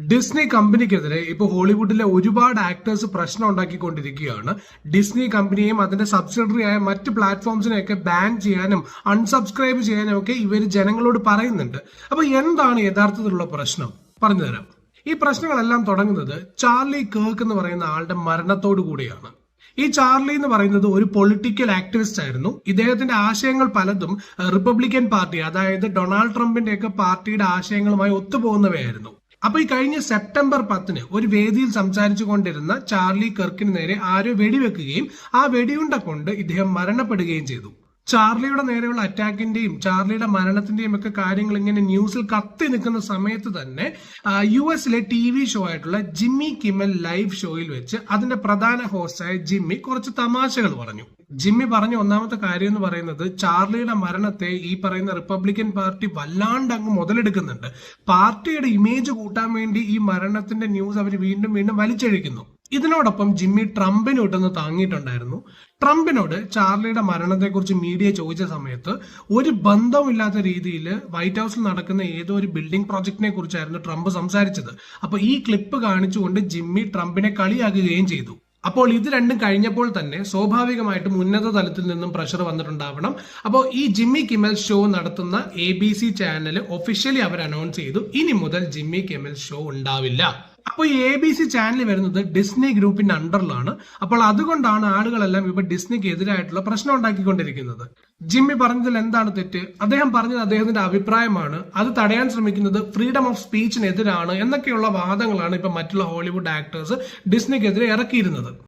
Disney കമ്പനിക്കെതിരെ ഇപ്പൊ ഹോളിവുഡിലെ ഒരുപാട് actors പ്രശ്നം ഉണ്ടാക്കിക്കൊണ്ടിരിക്കുകയാണ്. ഡിസ്നി കമ്പനിയെയും അതിന്റെ സബ്സിഡറി ആയ മറ്റ് പ്ലാറ്റ്ഫോംസിനെയൊക്കെ ബാൻ ചെയ്യാനും അൺസബ്സ്ക്രൈബ് ചെയ്യാനും ഒക്കെ ഇവർ ജനങ്ങളോട് പറയുന്നുണ്ട്. അപ്പൊ എന്താണ് യഥാർത്ഥത്തിലുള്ള പ്രശ്നം പറഞ്ഞുതരാം. ഈ പ്രശ്നങ്ങളെല്ലാം തുടങ്ങുന്നത് ചാർലി കേർക്ക് എന്ന് പറയുന്ന ആളുടെ മരണത്തോടു കൂടിയാണ്. ഈ ചാർലി എന്ന് പറയുന്നത് ഒരു പൊളിറ്റിക്കൽ ആക്ടിവിസ്റ്റ് ആയിരുന്നു. ഇദ്ദേഹത്തിന്റെ ആശയങ്ങൾ പലതും റിപ്പബ്ലിക്കൻ പാർട്ടി, അതായത് ഡൊണാൾഡ് ട്രംപിന്റെ ഒക്കെ പാർട്ടിയുടെ ആശയങ്ങളുമായി ഒത്തുപോകുന്നവയായിരുന്നു. അപ്പൊ ഈ കഴിഞ്ഞ സെപ്റ്റംബർ 10 ഒരു വേദിയിൽ സംസാരിച്ചു കൊണ്ടിരുന്ന ചാർലി കെർക്കിന് നേരെ ആരോ വെടിവെക്കുകയും ആ വെടിയുണ്ട കൊണ്ട് ഇദ്ദേഹം മരണപ്പെടുകയും ചെയ്തു. ചാർലിയുടെ നേരെയുള്ള അറ്റാക്കിന്റെയും ചാർലിയുടെ മരണത്തിന്റെയും ഒക്കെ കാര്യങ്ങൾ ഇങ്ങനെ ന്യൂസിൽ കത്തി നിൽക്കുന്ന സമയത്ത് തന്നെ US-ലെ TV ഷോ ആയിട്ടുള്ള ജിമ്മി കിമ്മൽ ലൈവ് ഷോയിൽ വെച്ച് അതിന്റെ പ്രധാന ഹോസ്റ്റായ ജിമ്മി കുറച്ച് തമാശകൾ പറഞ്ഞു. ജിമ്മി പറഞ്ഞ ഒന്നാമത്തെ കാര്യം എന്ന് പറയുന്നത് ചാർലിയുടെ മരണത്തെ ഈ പറയുന്ന റിപ്പബ്ലിക്കൻ പാർട്ടി വല്ലാണ്ട് അങ്ങ് മുതലെടുക്കുന്നുണ്ട്. പാർട്ടിയുടെ ഇമേജ് കൂട്ടാൻ വേണ്ടി ഈ മരണത്തിന്റെ ന്യൂസ് അവർ വീണ്ടും വീണ്ടും വലിച്ചഴിക്കുന്നു. ഇതിനോടൊപ്പം ജിമ്മി ട്രംപിനോട്ടൊന്ന് താങ്ങിയിട്ടുണ്ടായിരുന്നു. ട്രംപിനോട് ചാർലിയുടെ മരണത്തെക്കുറിച്ച് മീഡിയ ചോദിച്ച സമയത്ത് ഒരു ബന്ധവുമില്ലാത്ത രീതിയിൽ വൈറ്റ് ഹൗസിൽ നടക്കുന്ന ഏതോ ഒരു ബിൽഡിംഗ് പ്രോജക്റ്റിനെ കുറിച്ചായിരുന്നു ട്രംപ് സംസാരിച്ചത്. അപ്പൊ ഈ ക്ലിപ്പ് കാണിച്ചുകൊണ്ട് ജിമ്മി ട്രംപിനെ കളിയാക്കുകയും ചെയ്തു. അപ്പോൾ ഇത് രണ്ടും കഴിഞ്ഞപ്പോൾ തന്നെ സ്വാഭാവികമായിട്ടും ഉന്നത തലത്തിൽ നിന്നും പ്രഷർ വന്നിട്ടുണ്ടാവണം. അപ്പോൾ ഈ ജിമ്മി കിമ്മൽ ഷോ നടത്തുന്ന ABC ചാനൽ ഒഫീഷ്യലി അവർ അനൗൺസ് ചെയ്തു, ഇനി മുതൽ ജിമ്മി കിമ്മൽ ഷോ ഉണ്ടാവില്ല. അപ്പോൾ ഈ ABC ചാനൽ വരുന്നത് ഡിസ്നി ഗ്രൂപ്പിന്റെ അണ്ടറിലാണ്. അപ്പോൾ അതുകൊണ്ടാണ് ആളുകളെല്ലാം ഇപ്പൊ ഡിസ്നിക്ക് എതിരായിട്ടുള്ള പ്രശ്നം ഉണ്ടാക്കിക്കൊണ്ടിരിക്കുന്നത്. ജിമ്മി പറഞ്ഞതിൽ എന്താണ് തെറ്റ്? അദ്ദേഹം പറഞ്ഞത് അദ്ദേഹത്തിന്റെ അഭിപ്രായമാണ്. അത് തടയാൻ ശ്രമിക്കുന്നത് ഫ്രീഡം ഓഫ് സ്പീച്ചിനെതിരാണ് എന്നൊക്കെയുള്ള വാദങ്ങളാണ് ഇപ്പൊ മറ്റുള്ള ഹോളിവുഡ് ആക്ടേഴ്സ് ഡിസ്നിക്കെതിരെ ഇറക്കിയിരുന്നത്.